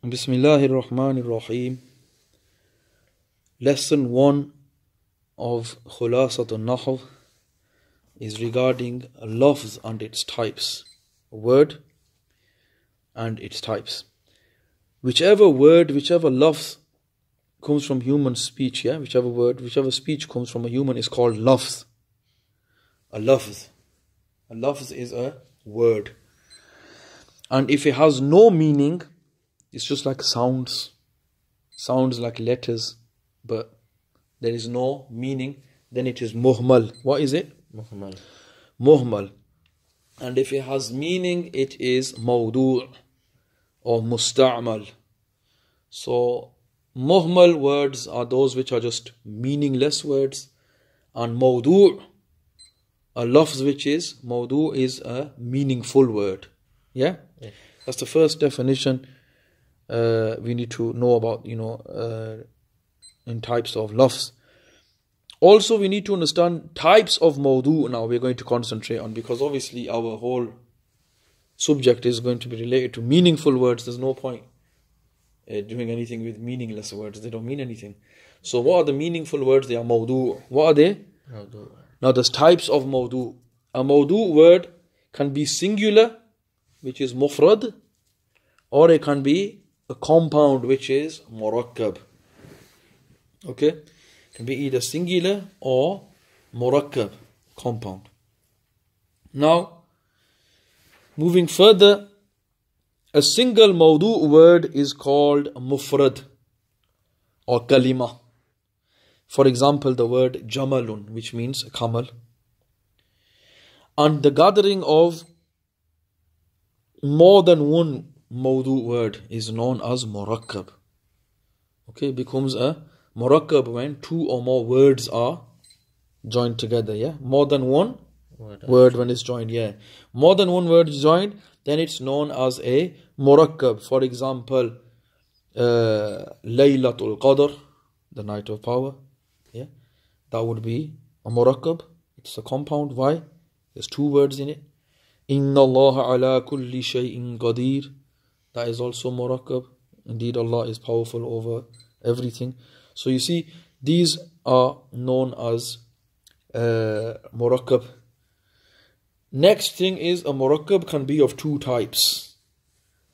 Bismillahir Rahmanir Rahim. Lesson 1 of Khulasat-un-Nahw is regarding lafz and its types. A word and its types. Whichever word, whichever lafz comes from human speech, whichever word, whichever speech comes from a human is called lafz. A lafz. A lafz is a word. And if it has no meaning, it's just like sounds like letters, but there is no meaning, then it is muhmal. What is it? Muhmal. And if it has meaning, it is mawdu' or musta'mal. So muhmal words are those which are just meaningless words, and mawdu', a lafz which is mawdu' is a meaningful word. Yeah? That's the first definition we need to know about, in types of lafz. Also, we need to understand types of mawdu' now we're going to concentrate on, because obviously our whole subject is going to be related to meaningful words. There's no point doing anything with meaningless words. They don't mean anything. So what are the meaningful words? They are mawdu'. What are they? Mawdu'. Now there's types of mawdu'. A mawdu' word can be singular, which is mufrad, or it can be a compound, which is murakkab. Okay? It can be either singular or murakkab, compound. Now, moving further, a single mawdu' word is called mufrad or kalima. For example, the word jamalun, which means camel. And the gathering of more than one mawdu' word is known as murakkab. Okay, becomes a murakkab when two or more words are joined together. More than one word when it's joined. More than one word is joined, then it's known as a murakkab. For example, Laylatul Qadr, the night of power. That would be a murakkab. It's a compound. Why? There's two words in it. Inna Allah ala kulli shay'in qadir. That is also murakkab. Indeed, Allah is powerful over everything. So you see, these are known as murakkab. Next thing is, a murakkab can be of two types.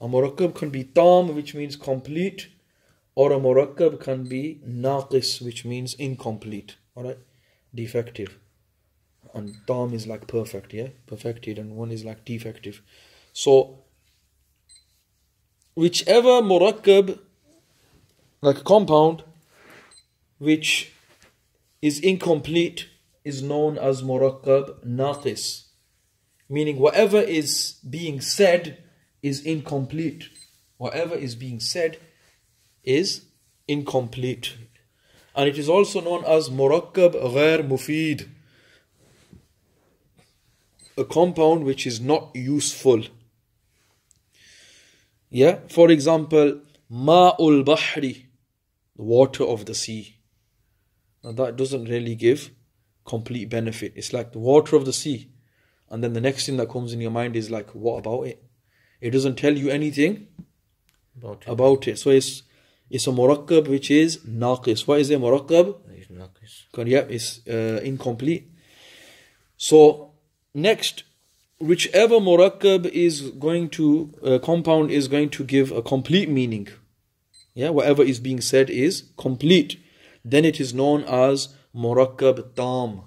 A murakkab can be tam, which means complete, or a murakkab can be naqis, which means incomplete. Alright? Defective. And tam is like perfect, perfected, and one is like defective. So whichever murakkab, like a compound, which is incomplete, is known as murakkab naqis. Meaning whatever is being said is incomplete. Whatever is being said is incomplete. And it is also known as murakkab ghair mufid, a compound which is not useful. For example, ma'ul bahri, the water of the sea. Now that doesn't really give complete benefit. It's like the water of the sea, and then the next thing that comes in your mind is like, what about it? It doesn't tell you anything about it. So it's a murakkab which is naqis. What is a murakkab? It's naqis. It's incomplete. So next, whichever murakkab is going to, compound is going to give a complete meaning. Whatever is being said is complete. Then it is known as murakkab tam,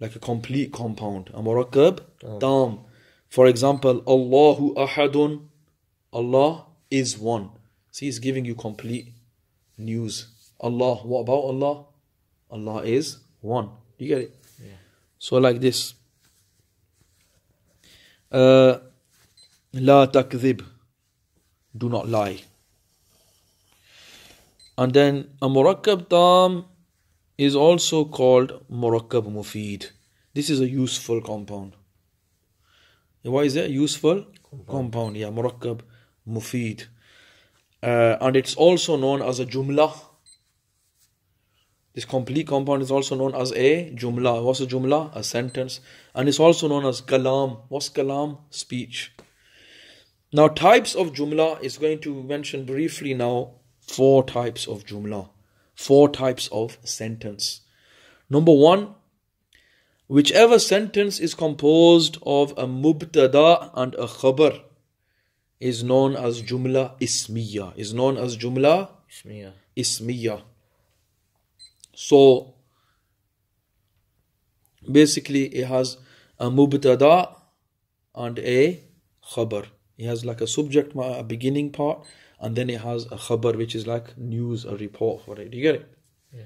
like a complete compound. A murakkab tam. For example, Allahu ahadun, Allah is one. See, he's giving you complete news. Allah, what about Allah? Allah is one. You get it? So like this. La takdhib, do not lie. And then a murakkab tam is also called murakkab mufid. This is a useful compound. Why is it? Useful compound. Murakkab mufid. And it's also known as a jumla. This complete compound is also known as a jumla. What's a jumla? A sentence. And it's also known as kalam. What's kalam? Speech. Now, types of jumla is going to mention briefly now 4 types of jumla, 4 types of sentence. Number 1, whichever sentence is composed of a mubtada and a khabar is known as jumla ismiya. Is known as jumla ismiya. So basically it has a mubtada and a khabar. It has like a subject, a beginning part, and then it has a khabar, which is like news, a report for it. Do you get it? Yeah.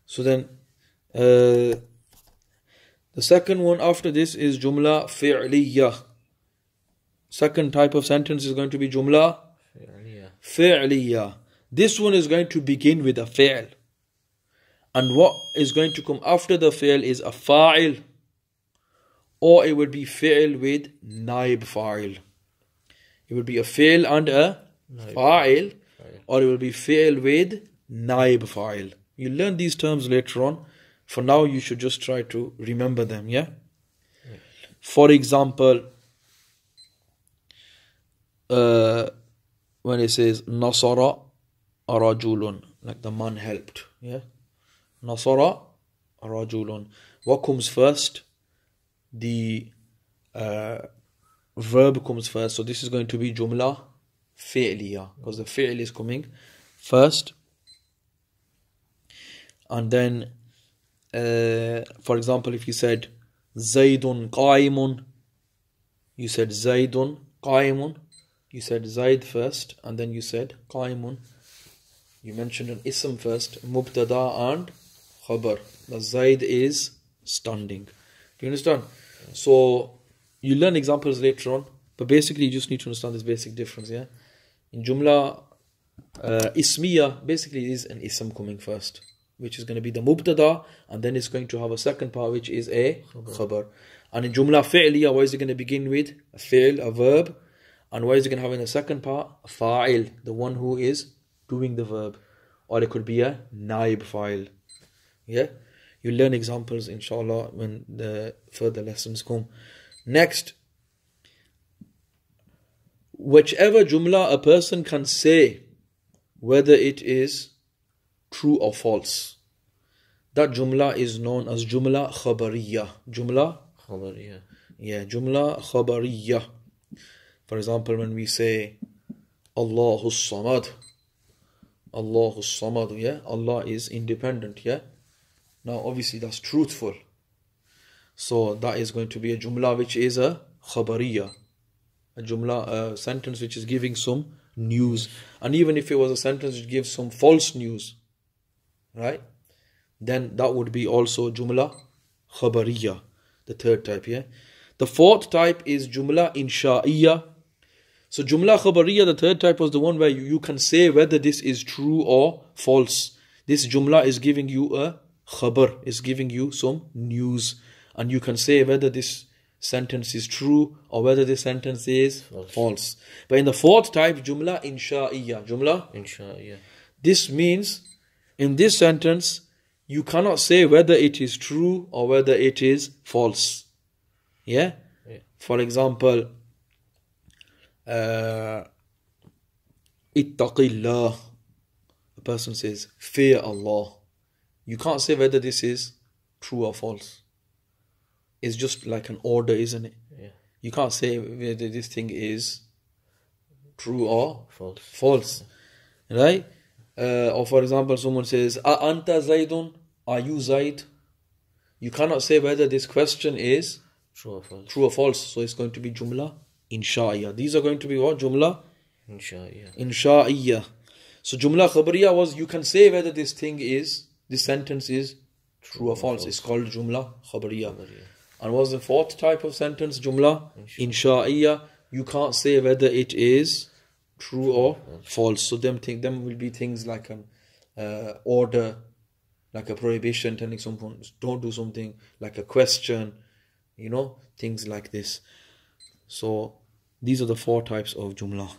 So then the second one after this is jumla fi'liya. Second type of sentence is going to be jumla fi'liya. This one is going to begin with a fi'l. And what is going to come after the fi'l is a fa'il. Or it would be fi'l with naib fa'il. It would be a fi'l and a fa'il. Or it will be fi'l with naib fa'il. You'll learn these terms later on. For now, you should just try to remember them, yeah? For example, when it says nasara rajulun, like the man helped, yeah? Nasara rajulun. What comes first? The verb comes first. So this is going to be jumla fi'liya, because the fi'l is coming first. And then, for example, if you said Zaydun qa'imun, you said Zaydun qa'imun. You said Zayd first, and then you said qa'imun. You mentioned an ism first, mubtada and khabar. The Zayd is standing. Do you understand? So you learn examples later on, but basically you just need to understand this basic difference, yeah? In jumla ismiya, basically is an ism coming first, which is going to be the mubtada, and then it's going to have a second part, which is a khabar. And in jumla fi'liya, what is it going to begin with? A fi'l, a verb. And what is it going to have in the second part? A fa'il, the one who is doing the verb. Or it could be a naib fa'il. Yeah? You'll learn examples, inshallah, when the further lessons come. Next, whichever jumla a person can say, whether it is true or false, that jumla is known as jumla khabariya. Jumla khabariya. Yeah, jumla khabariya. For example, when we say Allahu Samad, Allahu Samad, yeah, Allah is independent, yeah. Now, obviously, that's truthful. So that is going to be a jumla which is a khabariya, a jumla, a sentence which is giving some news. And even if it was a sentence which gives some false news, right, then that would be also jumla khabariya, the third type, yeah. The fourth type is jumla insha'iyya. So jumla khabariya, the third type, was the one where you can say whether this is true or false. This jumla is giving you a khabar, is giving you some news. And you can say whether this sentence is true or whether this sentence is false. But in the fourth type, jumla insha'iyya. Jumla insha'iyya. This means in this sentence, you cannot say whether it is true or whether it is false. Yeah? For example, ittaqillah. A person says, fear Allah. You can't say whether this is true or false. It's just like an order, isn't it? Yeah. You can't say whether this thing is true or false. False. Right? Or for example, someone says, anta Zaydun? Are you Zayd? You cannot say whether this question is true or false. True or false. So it's going to be jumla insha'iyya. These are going to be what? Jumla insha'iyya. Insha'iyya. So jumla khabariya was, you can say whether this sentence is true or false. It's called jumla khabariya. And what's the fourth type of sentence? Jumla insha'iyya. You can't say whether it is true or false. So them will be things like an order, like a prohibition, telling someone don't do something, like a question, things like this. So these are the 4 types of jumla.